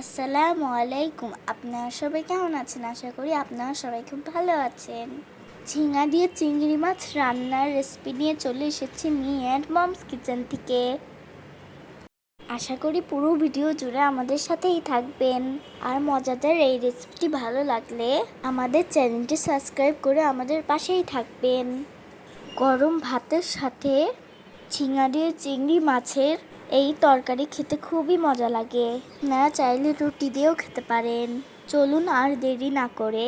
আসসালামু আলাইকুম। আপনারা সবাই কেমন আছেন? আশা করি আপনারা সবাই খুব ভালো আছেন। ঝিঙা দিয়ে চিংড়ি মাছ রান্নার রেসিপি নিয়ে চলে এসেছি মি অ্যান্ড মমস কিচেন থেকে। আশা করি পুরো ভিডিও জুড়ে আমাদের সাথেই থাকবেন। আর মজাদার এই রেসিপিটি ভালো লাগলে আমাদের চ্যানেলটি সাবস্ক্রাইব করে আমাদের পাশেই থাকবেন। গরম ভাতের সাথে ঝিঙা দিয়ে চিংড়ি মাছের এই তরকারি খেতে খুবই মজা লাগে। আপনারা চাইলে রুটি দিয়েও খেতে পারেন। চলুন আর দেরি না করে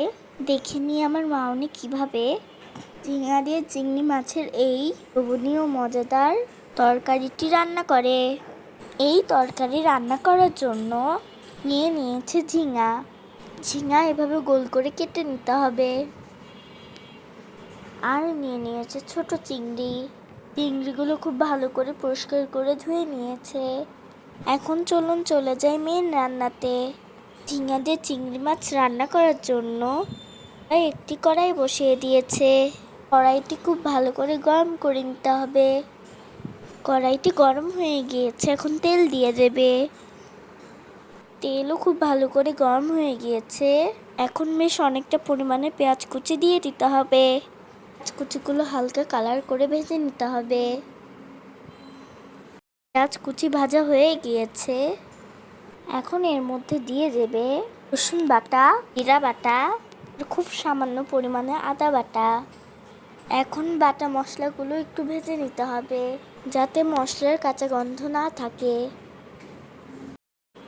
দেখে নিই আমার মাউনি কিভাবে ঝিঙা দিয়ে চিংড়ি মাছের এই লোভনীয় মজাদার তরকারিটি রান্না করে। এই তরকারি রান্না করার জন্য নিয়েছে ঝিঙা এভাবে গোল করে কেটে নিতে হবে। আর নিয়েছে ছোট চিংড়িগুলো খুব ভালো করে পরিষ্কার করে ধুয়ে নিয়েছে। এখন চলুন চলে যাই মেন রান্নাতে। ঝিঙা দিয়ে চিংড়ি মাছ রান্না করার জন্য একটি কড়াই বসিয়ে দিয়েছে। কড়াইটি খুব ভালো করে গরম করে নিতে হবে। কড়াইটি গরম হয়ে গিয়েছে, এখন তেল দিয়ে দেবে। তেলও খুব ভালো করে গরম হয়ে গিয়েছে, এখন বেশ অনেকটা পরিমাণে পেঁয়াজ কুচি দিয়ে দিতে হবে। কুচিগুলো হালকা কালার করে ভেজে নিতে হবে। পেঁয়াজ কুচি ভাজা হয়ে গিয়েছে, এখন এর মধ্যে দিয়ে দেবে রসুন বাটা, জিরা বাটা, খুব সামান্য পরিমাণে আদা বাটা। এখন বাটা মশলাগুলো একটু ভেজে নিতে হবে যাতে মশলার কাঁচা গন্ধ না থাকে।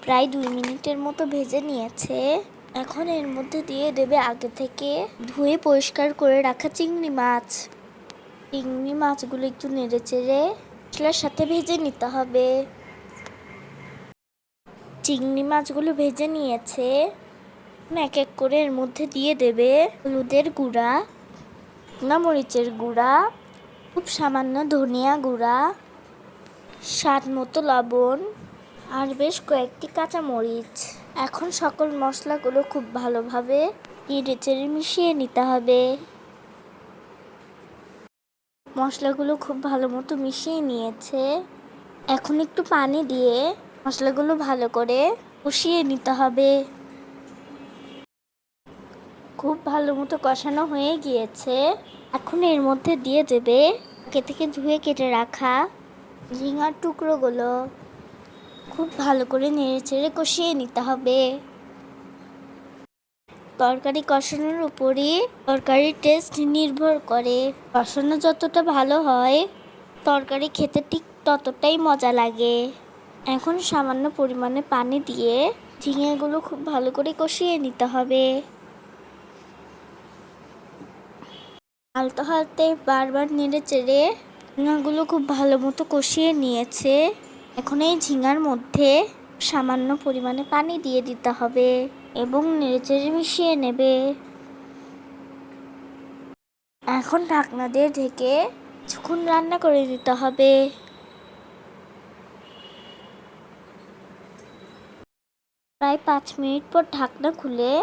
প্রায় 2 মিনিটের মতো ভেজে নিয়েছে। এখন এর মধ্যে দিয়ে দেবে আগে থেকে ধুয়ে পরিষ্কার করে রাখা চিংড়ি মাছগুলো একটু নেড়ে চেড়ে মশলার সাথে ভেজে নিতে হবে। চিংড়ি মাছগুলো ভেজে নিয়েছে, এক এক করে এর মধ্যে দিয়ে দেবে হলুদের গুঁড়া, মরিচের গুঁড়া, খুব সামান্য ধনিয়া গুঁড়া, স্বাদ মতো লবণ আর বেশ কয়েকটি কাঁচামরিচ। এখন সকল মশলাগুলো খুব ভালোভাবে নেড়ে চেড়ে মিশিয়ে নিতে হবে। মশলাগুলো খুব ভালো মতো মিশিয়ে নিয়েছে, এখন একটু পানি দিয়ে মশলাগুলো ভালো করে কষিয়ে নিতে হবে। খুব ভালো মতো কষানো হয়ে গিয়েছে, এখন এর মধ্যে দিয়ে দেবে আগে থেকে ধুয়ে কেটে রাখা ঝিঙার টুকরোগুলো। খুব ভালো করে নেড়ে চেড়ে কষিয়ে নিতে হবে। তরকারি কষানোর উপরই তরকারির টেস্ট নির্ভর করে। কষানো যতটা ভালো হয় তরকারি খেতে ঠিক ততটাই মজা লাগে। এখন সামান্য পরিমাণে পানি দিয়ে ঝিঙেগুলো খুব ভালো করে কষিয়ে নিতে হবে। আলতো হাতে বারবার নেড়ে চেড়ে ঝিঙাগুলো খুব ভালো মতো কষিয়ে নিয়েছে। এখন এই ঝিঙার মধ্যে সামান্য পরিমাণে পানি দিয়ে দিতে হবে এবং নেড়েচেড়ে মিশিয়ে নেবে। এখন ঢাকনা দিয়ে ঢেকে কিছুক্ষণ রান্না করে দিতে হবে। প্রায় 5 মিনিট পর ঢাকনা খুলে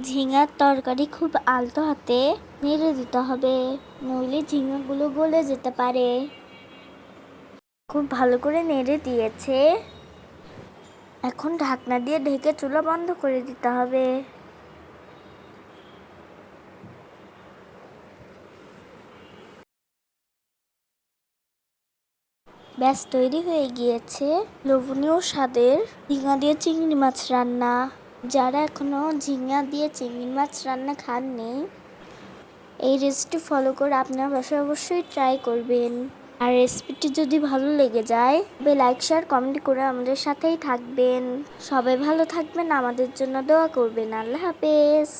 ঝিঙার তরকারি খুব আলতো হাতে নেড়ে দিতে হবে, নইলে ঝিঙাগুলো গলে যেতে পারে। খুব ভালো করে নেড়ে দিয়েছে, এখন ঢাকনা দিয়ে ঢেকে চুলা বন্ধ করে দিতে হবে। ব্যাস তৈরি হয়ে গিয়েছে লোভনীয় স্বাদের ঝিঙা দিয়ে চিংড়ি মাছ রান্না। যারা এখনো ঝিঙা দিয়ে চিংড়ি মাছ রান্না খাননি, এই রেসিপি ফলো করে আপনার বাসায় অবশ্যই ট্রাই করবেন। আর রেসিপিটি যদি ভালো লেগে যায় তবে লাইক শেয়ার কমেন্ট করে আমাদের সাথেই থাকবেন। সবাই ভালো থাকবেন, আমাদের জন্য দোয়া করবেন। আল্লাহ হাফেজ।